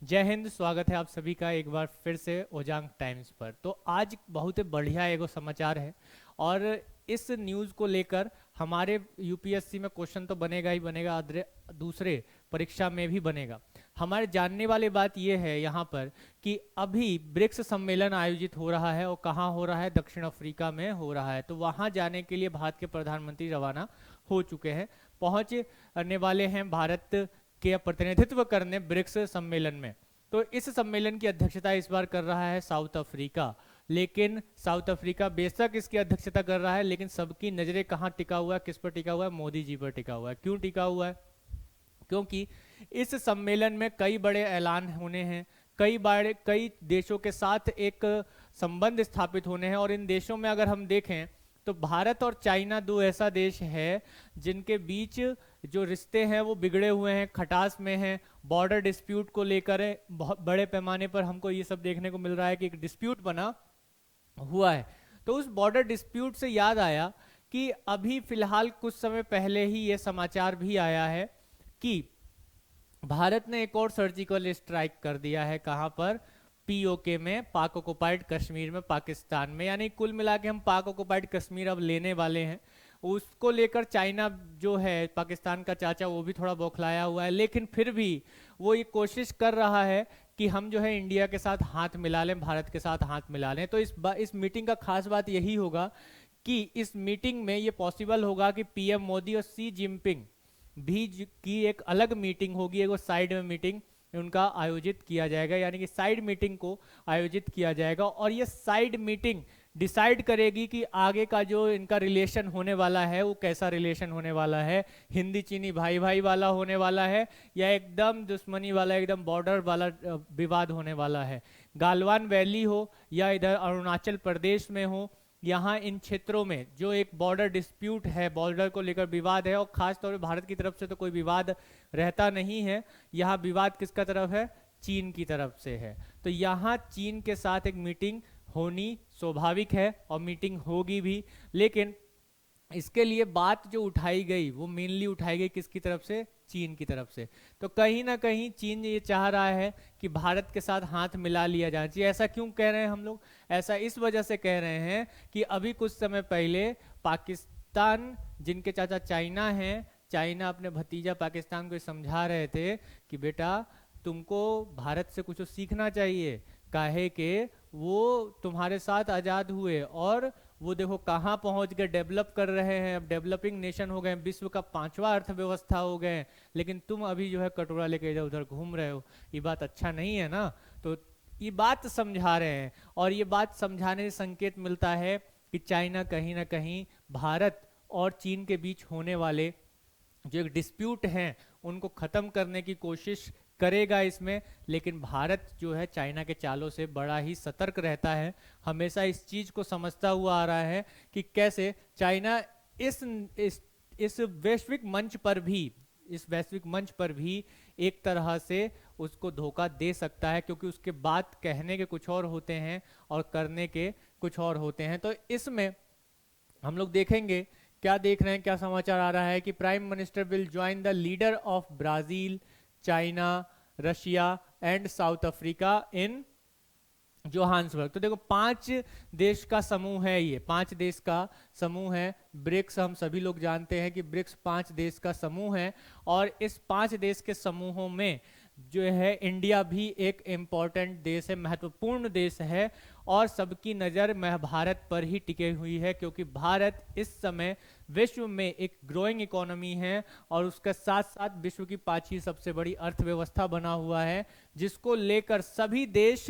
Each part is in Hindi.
जय हिंद। स्वागत है आप सभी का एक बार फिर से ओजांग टाइम्स पर। तो आज बहुत ही बढ़िया एगो समाचार है और इस न्यूज़ को लेकर हमारे यूपीएससी में क्वेश्चन तो बनेगा ही बनेगा, दूसरे परीक्षा में भी बनेगा। हमारे जानने वाली बात यह है यहाँ पर कि अभी ब्रिक्स सम्मेलन आयोजित हो रहा है और कहाँ हो रहा है, दक्षिण अफ्रीका में हो रहा है। तो वहाँ जाने के लिए भारत के प्रधानमंत्री रवाना हो चुके हैं, पहुँचने वाले हैं भारत के प्रतिनिधित्व करने ब्रिक्स सम्मेलन में। तो इस सम्मेलन की अध्यक्षता इस बार कर रहा है साउथ अफ्रीका। लेकिन साउथ अफ्रीका बेशक इसकी अध्यक्षता कर रहा है, लेकिन सबकी नजरें कहाँ टिका हुआ है, किस पर टिका हुआ है? मोदी जी पर टिका हुआ है। क्यों टिका हुआ है? क्योंकि इस सम्मेलन में कई बड़े ऐलान होने हैं, कई देशों के साथ एक संबंध स्थापित होने हैं। और इन देशों में अगर हम देखें तो भारत और चाइना दो ऐसा देश है जिनके बीच जो रिश्ते हैं वो बिगड़े हुए हैं, खटास में हैं। बॉर्डर डिस्प्यूट को लेकर बहुत बड़े पैमाने पर हमको ये सब देखने को मिल रहा है कि एक डिस्प्यूट बना हुआ है। तो उस बॉर्डर डिस्प्यूट से याद आया कि अभी फिलहाल कुछ समय पहले ही ये समाचार भी आया है कि भारत ने एक और सर्जिकल स्ट्राइक कर दिया है। कहां पर? पीओके में, पाक ऑक्युपाइड कश्मीर में, पाकिस्तान में। यानी कुल मिला के हम पाक ऑक्युपाइड कश्मीर अब लेने वाले हैं। उसको लेकर चाइना जो है, पाकिस्तान का चाचा, वो भी थोड़ा बौखलाया हुआ है, लेकिन फिर भी वो ये कोशिश कर रहा है कि हम जो है इंडिया के साथ हाथ मिला लें, भारत के साथ हाथ मिला लें। तो इस मीटिंग का खास बात यही होगा कि इस मीटिंग में ये पॉसिबल होगा कि पीएम मोदी और सी जिनपिंग की एक अलग मीटिंग होगी, एक साइड में मीटिंग उनका आयोजित किया जाएगा, यानी कि साइड मीटिंग को आयोजित किया जाएगा। और ये साइड मीटिंग डिसाइड करेगी कि आगे का जो इनका रिलेशन होने वाला है वो कैसा रिलेशन होने वाला है। हिंदी चीनी भाई भाई वाला होने वाला है या एकदम दुश्मनी वाला, एकदम बॉर्डर वाला विवाद होने वाला है। गालवान वैली हो या इधर अरुणाचल प्रदेश में हो, यहाँ इन क्षेत्रों में जो एक बॉर्डर डिस्प्यूट है, बॉर्डर को लेकर विवाद है, और खास तौर पर भारत की तरफ से तो कोई विवाद रहता नहीं है। यहाँ विवाद किसका तरफ है? चीन की तरफ से है। तो यहाँ चीन के साथ एक मीटिंग होनी स्वाभाविक है और मीटिंग होगी भी। लेकिन इसके लिए बात जो उठाई गई वो मेनली उठाई गई किसकी तरफ से? चीन की तरफ से। तो कहीं ना कहीं चीन ये चाह रहा है कि भारत के साथ हाथ मिला लिया जाना चाहिए। ऐसा क्यों कह रहे हैं हम लोग? ऐसा इस वजह से कह रहे हैं कि अभी कुछ समय पहले पाकिस्तान, जिनके चाचा चाइना हैं, चाइना अपने भतीजा पाकिस्तान को समझा रहे थे कि बेटा तुमको भारत से कुछ सीखना चाहिए। काहे के वो तुम्हारे साथ आज़ाद हुए और वो देखो कहाँ पहुंच गए, डेवलप कर रहे हैं, अब डेवलपिंग नेशन हो गए, विश्व का 5वां अर्थव्यवस्था हो गए, लेकिन तुम अभी जो है कटोरा लेके इधर उधर घूम रहे हो। ये बात अच्छा नहीं है ना। तो ये बात समझा रहे हैं और ये बात समझाने से संकेत मिलता है कि चाइना कहीं ना कहीं भारत और चीन के बीच होने वाले जो एक डिस्प्यूट हैं उनको ख़त्म करने की कोशिश करेगा इसमें। लेकिन भारत जो है चाइना के चालों से बड़ा ही सतर्क रहता है, हमेशा इस चीज़ को समझता हुआ आ रहा है कि कैसे चाइना इस इस इस वैश्विक मंच पर भी इस वैश्विक मंच पर भी एक तरह से उसको धोखा दे सकता है, क्योंकि उसके बात कहने के कुछ और होते हैं और करने के कुछ और होते हैं। तो इसमें हम लोग देखेंगे, क्या देख रहे हैं, क्या समाचार आ रहा है कि prime minister will join the leader of Brazil, China, Russia and south Africa in Johannesburg. तो देखो 5 देश का समूह है, ये 5 देश का समूह है ब्रिक्स। हम सभी लोग जानते हैं कि ब्रिक्स 5 देश का समूह है और इस 5 देश के समूहों में जो है इंडिया भी एक इम्पॉर्टेंट देश है, महत्वपूर्ण देश है। और सबकी नज़र भारत पर ही टिकी हुई है, क्योंकि भारत इस समय विश्व में एक ग्रोइंग इकोनॉमी है और उसके साथ साथ विश्व की 5वीं सबसे बड़ी अर्थव्यवस्था बना हुआ है, जिसको लेकर सभी देश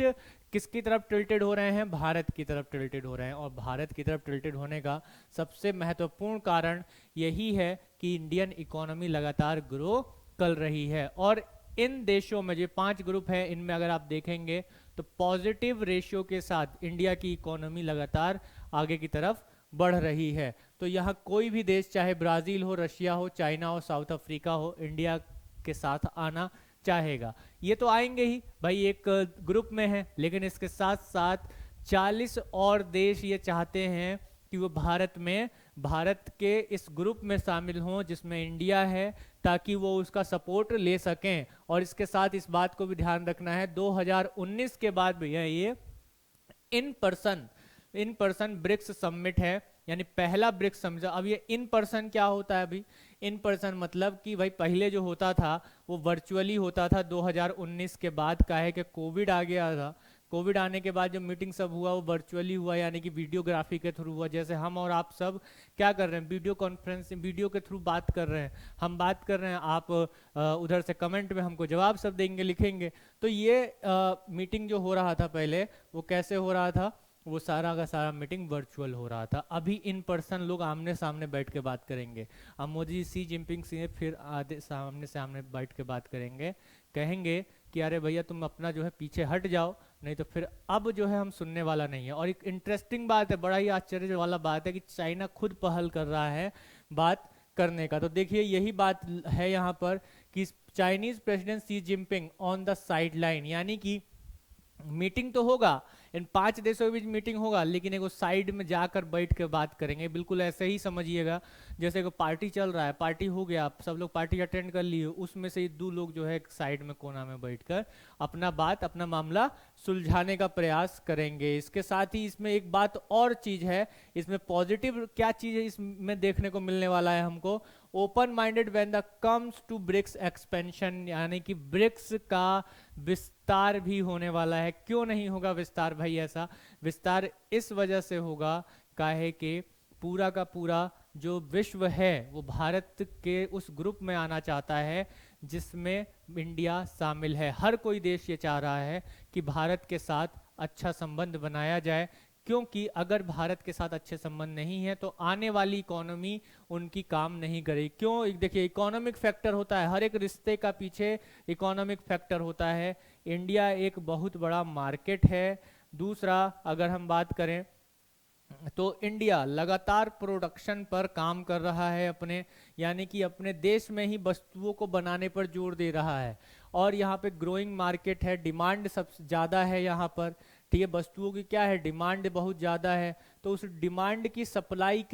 किसकी तरफ टिल्टेड हो रहे हैं? भारत की तरफ टिल्टेड हो रहे हैं। और भारत की तरफ टिल्टेड होने का सबसे महत्वपूर्ण कारण यही है कि इंडियन इकोनॉमी लगातार ग्रो कर रही है। और इन देशों में जो 5 ग्रुप है, इनमें अगर आप देखेंगे तो पॉजिटिव रेशियो के साथ इंडिया की इकोनॉमी लगातार आगे की तरफ बढ़ रही है। तो यहाँ कोई भी देश, चाहे ब्राज़ील हो, रशिया हो, चाइना हो, साउथ अफ्रीका हो, इंडिया के साथ आना चाहेगा। ये तो आएंगे ही भाई, एक ग्रुप में है, लेकिन इसके साथ साथ 40 और देश ये चाहते हैं कि वो भारत में भारत के इस ग्रुप में शामिल हों जिसमें इंडिया है, ताकि वो उसका सपोर्ट ले सकें। और इसके साथ इस बात को भी ध्यान रखना है 2019 के बाद भैया ये इन पर्सन ब्रिक्स समिट है, यानी पहला ब्रिक्स समिट। अब ये इन पर्सन क्या होता है अभी? इन पर्सन मतलब कि भाई पहले जो होता था वो वर्चुअली होता था, 2019 के बाद का है कि कोविड आ गया था। कोविड आने के बाद जो मीटिंग सब हुआ वो वर्चुअली हुआ, यानी कि वीडियोग्राफी के थ्रू हुआ। जैसे हम और आप सब क्या कर रहे हैं, वीडियो कॉन्फ्रेंस, वीडियो के थ्रू बात कर रहे हैं, हम बात कर रहे हैं, आप उधर से कमेंट में हमको जवाब सब देंगे, लिखेंगे। तो ये मीटिंग जो हो रहा था पहले वो कैसे हो रहा था? वो सारा का सारा मीटिंग वर्चुअल हो रहा था। अभी इन पर्सन लोग आमने सामने बैठ के बात करेंगे। अब मोदी सी जिनपिंग से फिर आधे सामने सामने बैठ के बात करेंगे, कहेंगे कि अरे भैया तुम अपना जो है पीछे हट जाओ, नहीं तो फिर अब जो है हम सुनने वाला नहीं है। और एक इंटरेस्टिंग बात है, बड़ा ही आश्चर्य वाला बात है कि चाइना खुद पहल कर रहा है बात करने का। तो देखिए यही बात है यहाँ पर कि Chinese president C Jinping on the side line, यानी कि मीटिंग तो होगा, इन 5 देशों के बीच मीटिंग होगा, लेकिन एक साइड में जाकर बैठ के बात करेंगे। बिल्कुल ऐसे ही समझिएगा जैसे को पार्टी चल रहा है, पार्टी हो गया, सब लोग पार्टी अटेंड कर लिए, उसमें से 2 लोग जो है एक साइड में कोना में बैठकर अपना बात, अपना मामला सुलझाने का प्रयास करेंगे। इसके साथ ही इसमें एक बात और चीज है, इसमें पॉजिटिव क्या चीज है इसमें देखने को मिलने वाला है हमको, open minded when the comes to BRICS expansion, यानी कि ब्रिक्स का विस्तार भी होने वाला है। क्यों नहीं होगा विस्तार भाई? ऐसा विस्तार इस वजह से होगा काहे कि पूरा का पूरा जो विश्व है वो भारत के उस ग्रुप में आना चाहता है जिसमें इंडिया शामिल है। हर कोई देश ये चाह रहा है कि भारत के साथ अच्छा संबंध बनाया जाए, क्योंकि अगर भारत के साथ अच्छे संबंध नहीं है तो आने वाली इकोनॉमी उनकी काम नहीं करेगी। क्यों? देखिए इकोनॉमिक फैक्टर होता है, हर एक रिश्ते का पीछे इकोनॉमिक फैक्टर होता है। इंडिया एक बहुत बड़ा मार्केट है। दूसरा अगर हम बात करें तो इंडिया लगातार प्रोडक्शन पर काम कर रहा है अपने, यानी कि अपने देश में ही वस्तुओं को बनाने पर जोर दे रहा है। और यहाँ पे ग्रोइंग मार्केट है, डिमांड सबसे ज़्यादा है यहाँ पर, ठीक है, वस्तुओं की क्या है, डिमांड बहुत ज़्यादा है। तो उस डिमांड की सप्लाई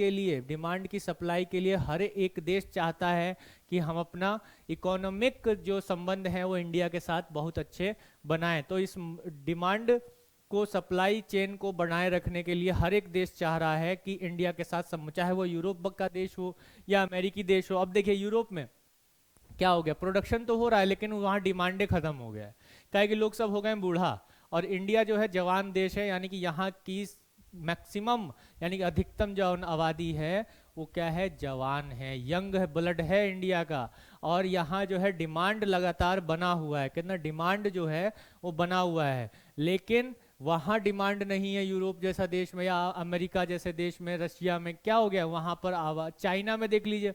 के लिए हर एक देश चाहता है कि हम अपना इकोनॉमिक जो संबंध है वो इंडिया के साथ बहुत अच्छे बनाएं। तो इस डिमांड को, सप्लाई चेन को बनाए रखने के लिए हर एक देश चाह रहा है कि इंडिया के साथ चाहे वो यूरोप का देश हो या अमेरिकी देश हो। अब देखिए यूरोप में क्या हो गया, प्रोडक्शन तो हो रहा है लेकिन वहाँ डिमांडे खत्म हो गया है, क्या कि लोग सब हो गए बूढ़ा। और इंडिया जो है जवान देश है, यानी कि यहाँ की मैक्सिमम यानी कि अधिकतम जो आबादी है वो क्या है, जवान है, यंग है, ब्लड है इंडिया का। और यहाँ जो है डिमांड लगातार बना हुआ है, कितना डिमांड जो है वो बना हुआ है, लेकिन वहाँ डिमांड नहीं है यूरोप जैसा देश में या अमेरिका जैसे देश में, रशिया में। क्या हो गया वहाँ पर आवाज, चाइना में देख लीजिए,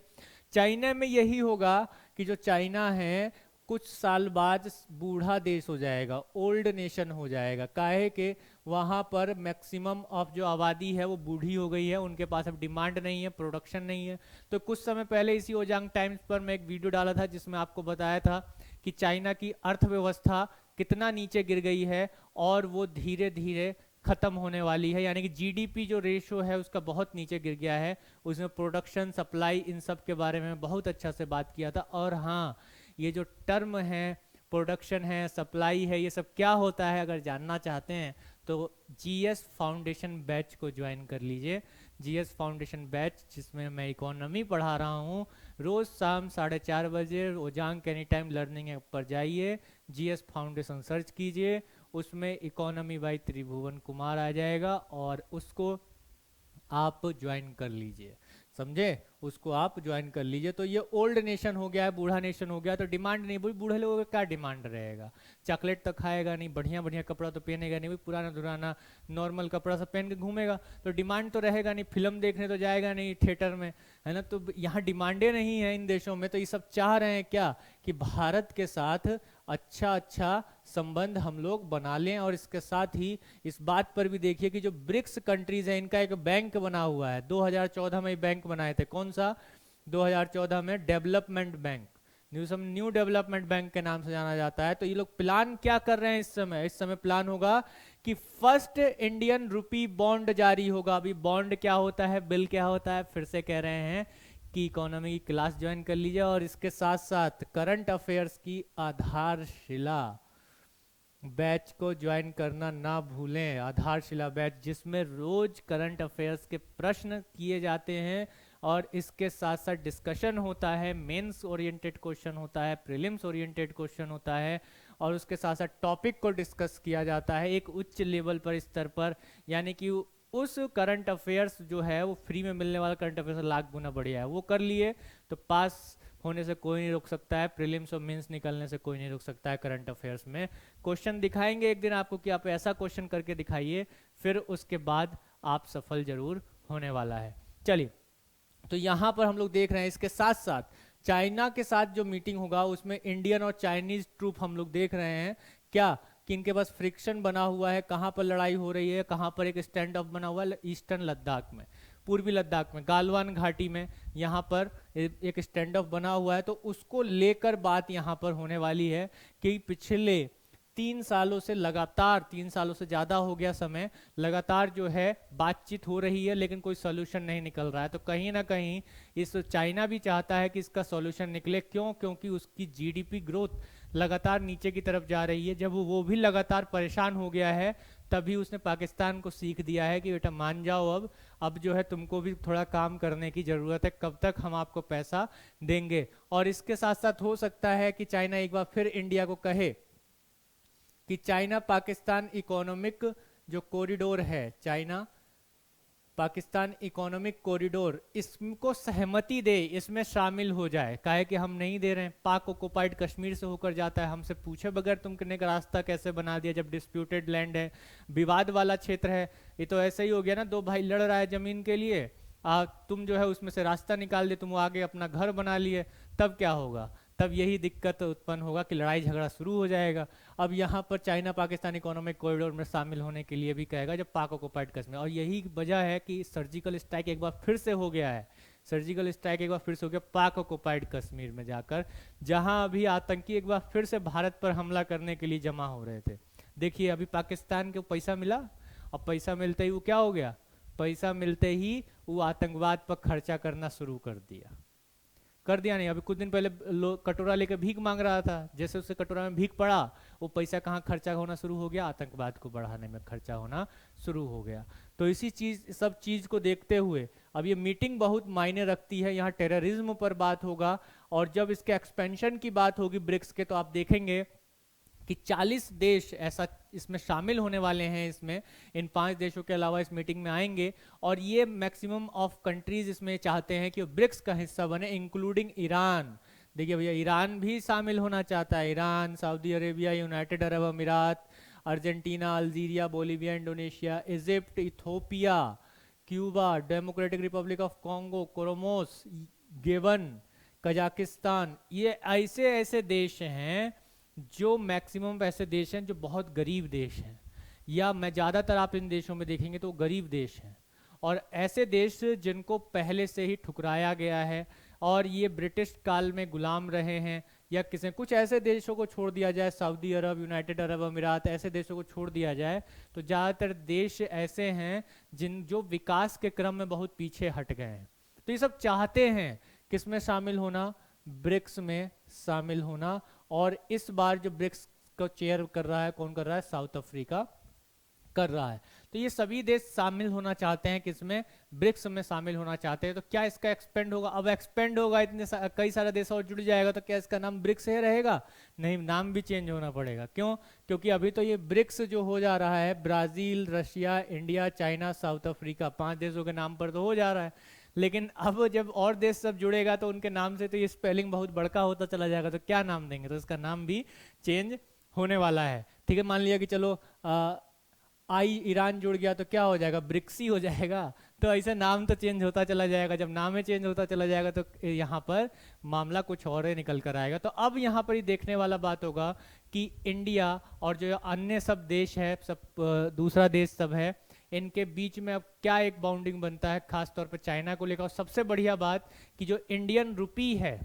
चाइना में यही होगा कि जो चाइना है कुछ साल बाद बूढ़ा देश हो जाएगा, ओल्ड नेशन हो जाएगा। काहे कि वहाँ पर मैक्सिमम ऑफ जो आबादी है वो बूढ़ी हो गई है, उनके पास अब डिमांड नहीं है, प्रोडक्शन नहीं है। तो कुछ समय पहले इसी ओजांग टाइम्स पर मैं एक वीडियो डाला था जिसमें आपको बताया था कि चाइना की अर्थव्यवस्था कितना नीचे गिर गई है और वो धीरे धीरे खत्म होने वाली है, यानी कि जीडीपी जो रेशो है उसका बहुत नीचे गिर गया है। उसमें प्रोडक्शन, सप्लाई, इन सब के बारे में बहुत अच्छा से बात किया था। और हाँ, ये जो टर्म है, प्रोडक्शन है, सप्लाई है, ये सब क्या होता है अगर जानना चाहते हैं तो जीएस फाउंडेशन बैच को ज्वाइन कर लीजिए। जीएस फाउंडेशन बैच जिसमें मैं इकोनॉमी पढ़ा रहा हूँ, रोज़ शाम 4:30 बजे ओजांग एनी टाइम लर्निंग ऐप पर जाइए, जीएस फाउंडेशन सर्च कीजिए, उसमें इकोनॉमी बाय त्रिभुवन कुमार आ जाएगा और उसको आप ज्वाइन कर लीजिए, समझे, उसको आप ज्वाइन कर लीजिए। तो ये ओल्ड नेशन हो गया है, बूढ़ा नेशन हो गया, तो डिमांड नहीं, बूढ़े लोगों का क्या डिमांड रहेगा, चॉकलेट तो खाएगा नहीं, बढ़िया बढ़िया कपड़ा तो पहनेगा नहीं, पुराना दुराना नॉर्मल कपड़ा सब पहन के घूमेगा, तो डिमांड तो रहेगा नहीं, फिल्म देखने तो जाएगा नहीं थिएटर में, है ना। तो यहाँ डिमांडे नहीं है इन देशों में, तो ये सब चाह रहे हैं क्या कि भारत के साथ अच्छा संबंध हम लोग बना लें। और इसके साथ ही इस बात पर भी देखिए कि जो ब्रिक्स कंट्रीज है इनका एक बैंक बना हुआ है, 2014 में बैंक बनाए थे, कौन सा, 2014 में development bank, new development bank के नाम से जाना जाता है। तो ये लोग प्लान क्या कर रहे हैं इस समय प्लान होगा कि फर्स्ट इंडियन रुपी बॉन्ड जारी होगा। अभी बॉन्ड क्या होता है, बिल क्या होता है, फिर से कह रहे हैं कि इकोनॉमी की क्लास ज्वाइन कर लीजिए और इसके साथ साथ करंट अफेयर्स की आधारशिला बैच को ज्वाइन करना ना भूलें। आधारशिला बैच जिसमें रोज करंट अफेयर्स के प्रश्न किए जाते हैं और इसके साथ साथ डिस्कशन होता है, मेंस ओरिएंटेड क्वेश्चन होता है, प्रीलिम्स ओरिएंटेड क्वेश्चन होता है और उसके साथ साथ टॉपिक को डिस्कस किया जाता है एक उच्च लेवल पर, स्तर पर। यानी कि उस करंट अफेयर्स जो है वो फ्री में मिलने वाला करंट अफेयर्स लाख गुना बढ़िया है। वो कर लिए तो पास होने से कोई नहीं रोक सकता है, प्रीलिम्स और मेंस निकलने से कोई नहीं रोक सकता है। करंट अफेयर्स में क्वेश्चन दिखाएंगे एक दिन आपको कि आप ऐसा क्वेश्चन करके दिखाइए, फिर उसके बाद आप सफल जरूर होने वाला है। चलिए, तो यहाँ पर हम लोग देख रहे हैं इसके साथ साथ चाइना के साथ जो मीटिंग होगा उसमें इंडियन और चाइनीज ट्रूप हम लोग देख रहे हैं क्या कि इनके पास फ्रिक्शन बना हुआ है। कहाँ पर लड़ाई हो रही है, कहाँ पर एक स्टैंड ऑफ बना हुआ है, ईस्टर्न लद्दाख में, पूर्वी लद्दाख में, गालवान घाटी में यहाँ पर एक स्टैंड ऑफ बना हुआ है। तो उसको लेकर बात यहाँ पर होने वाली है कि पिछले 3 सालों से लगातार, 3 सालों से ज़्यादा हो गया समय, लगातार जो है बातचीत हो रही है लेकिन कोई सॉल्यूशन नहीं निकल रहा है। तो कहीं ना कहीं इस चाइना भी चाहता है कि इसका सॉल्यूशन निकले। क्यों? क्योंकि उसकी जीडीपी ग्रोथ लगातार नीचे की तरफ जा रही है। जब वो भी लगातार परेशान हो गया है तभी उसने पाकिस्तान को सीख दिया है कि बेटा मान जाओ, अब जो है तुमको भी थोड़ा काम करने की ज़रूरत है, कब तक हम आपको पैसा देंगे। और इसके साथ साथ हो सकता है कि चाइना एक बार फिर इंडिया को कहे कि चाइना पाकिस्तान इकोनॉमिक जो कॉरिडोर है, चाइना पाकिस्तान इकोनॉमिक कॉरिडोर, इसको सहमति दे, इसमें शामिल हो जाए। काहे कि हम नहीं दे रहे हैं, पाक ऑक्युपाइड कश्मीर से होकर जाता है, हमसे पूछे बगैर तुमने का रास्ता कैसे बना दिया जब डिस्प्यूटेड लैंड है, विवाद वाला क्षेत्र है। ये तो ऐसे ही हो गया ना, दो भाई लड़ रहा है जमीन के लिए, तुम जो है उसमें से रास्ता निकाल दे, तुम आगे अपना घर बना लिए, तब क्या होगा? तब यही दिक्कत उत्पन्न होगा कि लड़ाई झगड़ा शुरू हो जाएगा। अब यहाँ पर चाइना पाकिस्तान इकोनॉमिक कॉरिडोर में शामिल होने के लिए भी कहेगा जब पाक ऑक्युपाइड कश्मीर, और यही वजह है कि सर्जिकल स्ट्राइक एक बार फिर से हो गया है। सर्जिकल स्ट्राइक एक बार फिर से हो गया पाक ऑक्युपाइड कश्मीर में जाकर, जहां अभी आतंकी एक बार फिर से भारत पर हमला करने के लिए जमा हो रहे थे। देखिए अभी पाकिस्तान को पैसा मिला, अब पैसा मिलते ही वो क्या हो गया, पैसा मिलते ही वो आतंकवाद पर खर्चा करना शुरू कर दिया नहीं। अभी कुछ दिन पहले कटोरा लेकर भीख मांग रहा था, जैसे उससे कटोरा में भीख पड़ा, वो पैसा कहाँ खर्चा होना शुरू हो गया, आतंकवाद को बढ़ाने में खर्चा होना शुरू हो गया। तो इसी सब चीज को देखते हुए अब ये मीटिंग बहुत मायने रखती है। यहाँ टेररिज्म पर बात होगा और जब इसके एक्सपेंशन की बात होगी ब्रिक्स के, तो आप देखेंगे कि 40 देश ऐसा इसमें शामिल होने वाले हैं। इसमें इन 5 देशों के अलावा इस मीटिंग में आएंगे और ये मैक्सिमम ऑफ कंट्रीज इसमें चाहते हैं कि वो ब्रिक्स का हिस्सा बने, इंक्लूडिंग ईरान। देखिए भैया, ईरान भी शामिल होना चाहता है। Iran, Saudi Arabia, United Arab अमीरात, Argentina, Algeria, Bolivia, Indonesia, Egypt, Ethiopia, Cuba, Democratic Republic of Congo, Comoros, Gabon, Kazakhstan, ये ऐसे ऐसे देश हैं जो मैक्सिमम ऐसे देश हैं जो बहुत गरीब देश हैं, या मैं ज़्यादातर आप इन देशों में देखेंगे तो गरीब देश हैं, और ऐसे देश जिनको पहले से ही ठुकराया गया है और ये ब्रिटिश काल में गुलाम रहे हैं, या किसी कुछ ऐसे देशों को छोड़ दिया जाए, सऊदी अरब, यूनाइटेड अरब अमीरात, ऐसे देशों को छोड़ दिया जाए तो ज़्यादातर देश ऐसे हैं जो विकास के क्रम में बहुत पीछे हट गए हैं। तो ये सब चाहते हैं किस में शामिल होना, ब्रिक्स में शामिल होना। और इस बार जो ब्रिक्स को चेयर कर रहा है, कौन कर रहा है? साउथ अफ्रीका कर रहा है। तो ये सभी देश शामिल होना चाहते हैं, किसमें? ब्रिक्स में शामिल होना चाहते हैं। तो क्या इसका एक्सपेंड होगा? अब एक्सपेंड होगा, कई सारे देश और जुड़ जाएगा, तो क्या इसका नाम ब्रिक्स ही रहेगा? नहीं, नाम भी चेंज होना पड़ेगा। क्यों? क्योंकि अभी तो ये ब्रिक्स जो हो जा रहा है, Brazil, Russia, India, China, south Africa, 5 देशों के नाम पर तो हो जा रहा है, लेकिन अब जब और देश सब जुड़ेगा तो उनके नाम से तो ये स्पेलिंग बहुत बड़का होता चला जाएगा, तो क्या नाम देंगे? तो इसका नाम भी चेंज होने वाला है। ठीक है, मान लिया कि चलो ईरान जुड़ गया तो क्या हो जाएगा? ब्रिक्सी हो जाएगा। तो ऐसे नाम तो चेंज होता चला जाएगा, जब नाम ही चेंज होता चला जाएगा तो यहाँ पर मामला कुछ और ही निकल कर आएगा। तो अब यहाँ पर ही देखने वाला बात होगा कि इंडिया और जो अन्य सब देश है, सब दूसरा देश सब है, इनके बीच में अब क्या एक बाउंडिंग बनता है, खास तौर पर चाइना को लेकर। और सबसे बढ़िया बात कि जो इंडियन रुपी है,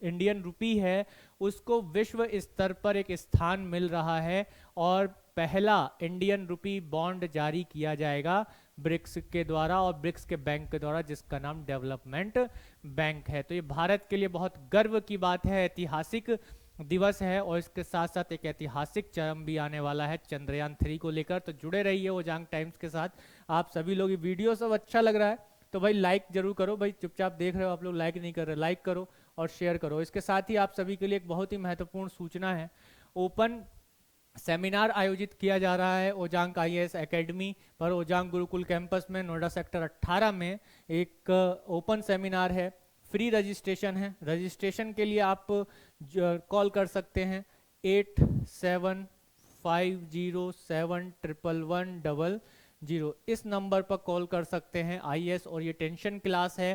इंडियन रुपी है उसको विश्व स्तर पर एक स्थान मिल रहा है, और पहला इंडियन रुपी बॉन्ड जारी किया जाएगा ब्रिक्स के द्वारा और ब्रिक्स के बैंक के द्वारा, जिसका नाम डेवलपमेंट बैंक है। तो ये भारत के लिए बहुत गर्व की बात है, ऐतिहासिक दिवस है, और इसके साथ साथ एक ऐतिहासिक चरम भी आने वाला है चंद्रयान 3 को लेकर। तो जुड़े रहिए ओजांग टाइम्स के साथ आप सभी लोग। ये वीडियो सब अच्छा लग रहा है तो भाई लाइक जरूर करो, भाई चुपचाप देख रहे हो आप लोग, लाइक नहीं कर रहे, लाइक करो और शेयर करो। इसके साथ ही आप सभी के लिए एक बहुत ही महत्वपूर्ण सूचना है, ओपन सेमिनार आयोजित किया जा रहा है ओजांग आईएएस एकेडमी पर, ओजांग गुरुकुल कैंपस में नोएडा सेक्टर 18 में एक ओपन सेमिनार है, फ्री रजिस्ट्रेशन है। रजिस्ट्रेशन के लिए आप कॉल कर सकते हैं 8750711100, इस नंबर पर कॉल कर सकते हैं। आईएएस ओरिएंटेशन क्लास है,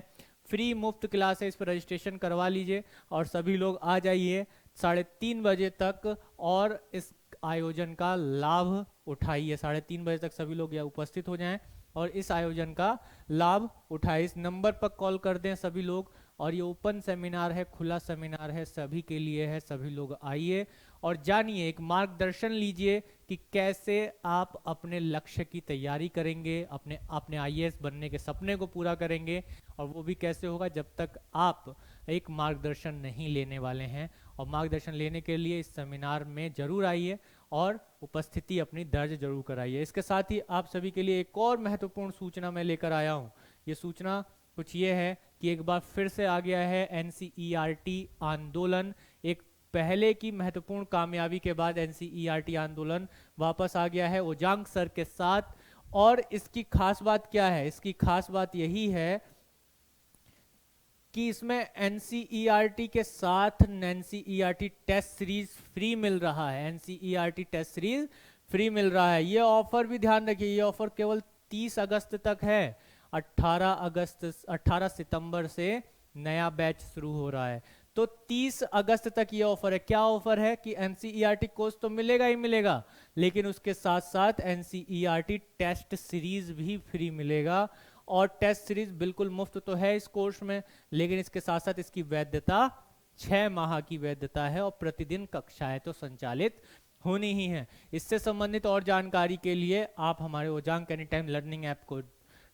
फ्री मुफ्त क्लास है, इस पर रजिस्ट्रेशन करवा लीजिए और सभी लोग आ जाइए 3:30 बजे तक और इस आयोजन का लाभ उठाइए। 3:30 बजे तक सभी लोग यहाँ उपस्थित हो जाएं और इस आयोजन का लाभ उठाइए। इस नंबर पर कॉल कर दें सभी लोग, और ये ओपन सेमिनार है, खुला सेमिनार है, सभी के लिए है। सभी लोग आइए और जानिए, एक मार्गदर्शन लीजिए कि कैसे आप अपने लक्ष्य की तैयारी करेंगे, अपने आईएएस बनने के सपने को पूरा करेंगे, और वो भी कैसे होगा जब तक आप एक मार्गदर्शन नहीं लेने वाले हैं। और मार्गदर्शन लेने के लिए इस सेमिनार में जरूर आइए और उपस्थिति अपनी दर्ज जरूर कराइए। इसके साथ ही आप सभी के लिए एक और महत्वपूर्ण सूचना मैं लेकर आया हूँ। ये सूचना कुछ ये है कि एक बार फिर से आ गया है एनसीईआरटी आंदोलन। एक पहले की महत्वपूर्ण कामयाबी के बाद एनसीईआरटी आंदोलन वापस आ गया है ओजांग सर के साथ। और इसकी खास बात क्या है? इसकी खास बात यही है कि इसमें एनसीईआरटी के साथ एनसीईआरटी टेस्ट सीरीज फ्री मिल रहा है। एनसीईआरटी टेस्ट सीरीज फ्री मिल रहा है। ये ऑफर भी ध्यान रखिए, ये ऑफर केवल 30 अगस्त तक है। 18 सितंबर से नया बैच शुरू हो रहा है, तो 30 अगस्त तक ये ऑफर है। क्या ऑफर है कि एनसीईआरटी कोर्स तो मिलेगा ही मिलेगा, लेकिन उसके साथ साथ एनसीईआरटी टेस्ट सीरीज भी फ्री मिलेगा। और टेस्ट सीरीज बिल्कुल मुफ्त तो है इस कोर्स में, लेकिन इसके साथ साथ इसकी वैधता 6 माह की वैधता है और प्रतिदिन कक्षाएं तो संचालित होनी ही है। इससे संबंधित और जानकारी के लिए आप हमारे ओजांग एनी टाइम लर्निंग ऐप को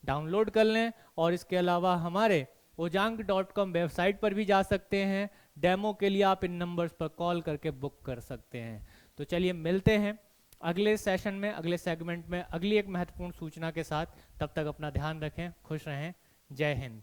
डाउनलोड कर लें, और इसके अलावा हमारे ojang.com वेबसाइट पर भी जा सकते हैं। डेमो के लिए आप इन नंबर्स पर कॉल करके बुक कर सकते हैं। तो चलिए मिलते हैं अगले सेशन में, अगले सेगमेंट में, अगली एक महत्वपूर्ण सूचना के साथ। तब तक अपना ध्यान रखें, खुश रहें, जय हिंद।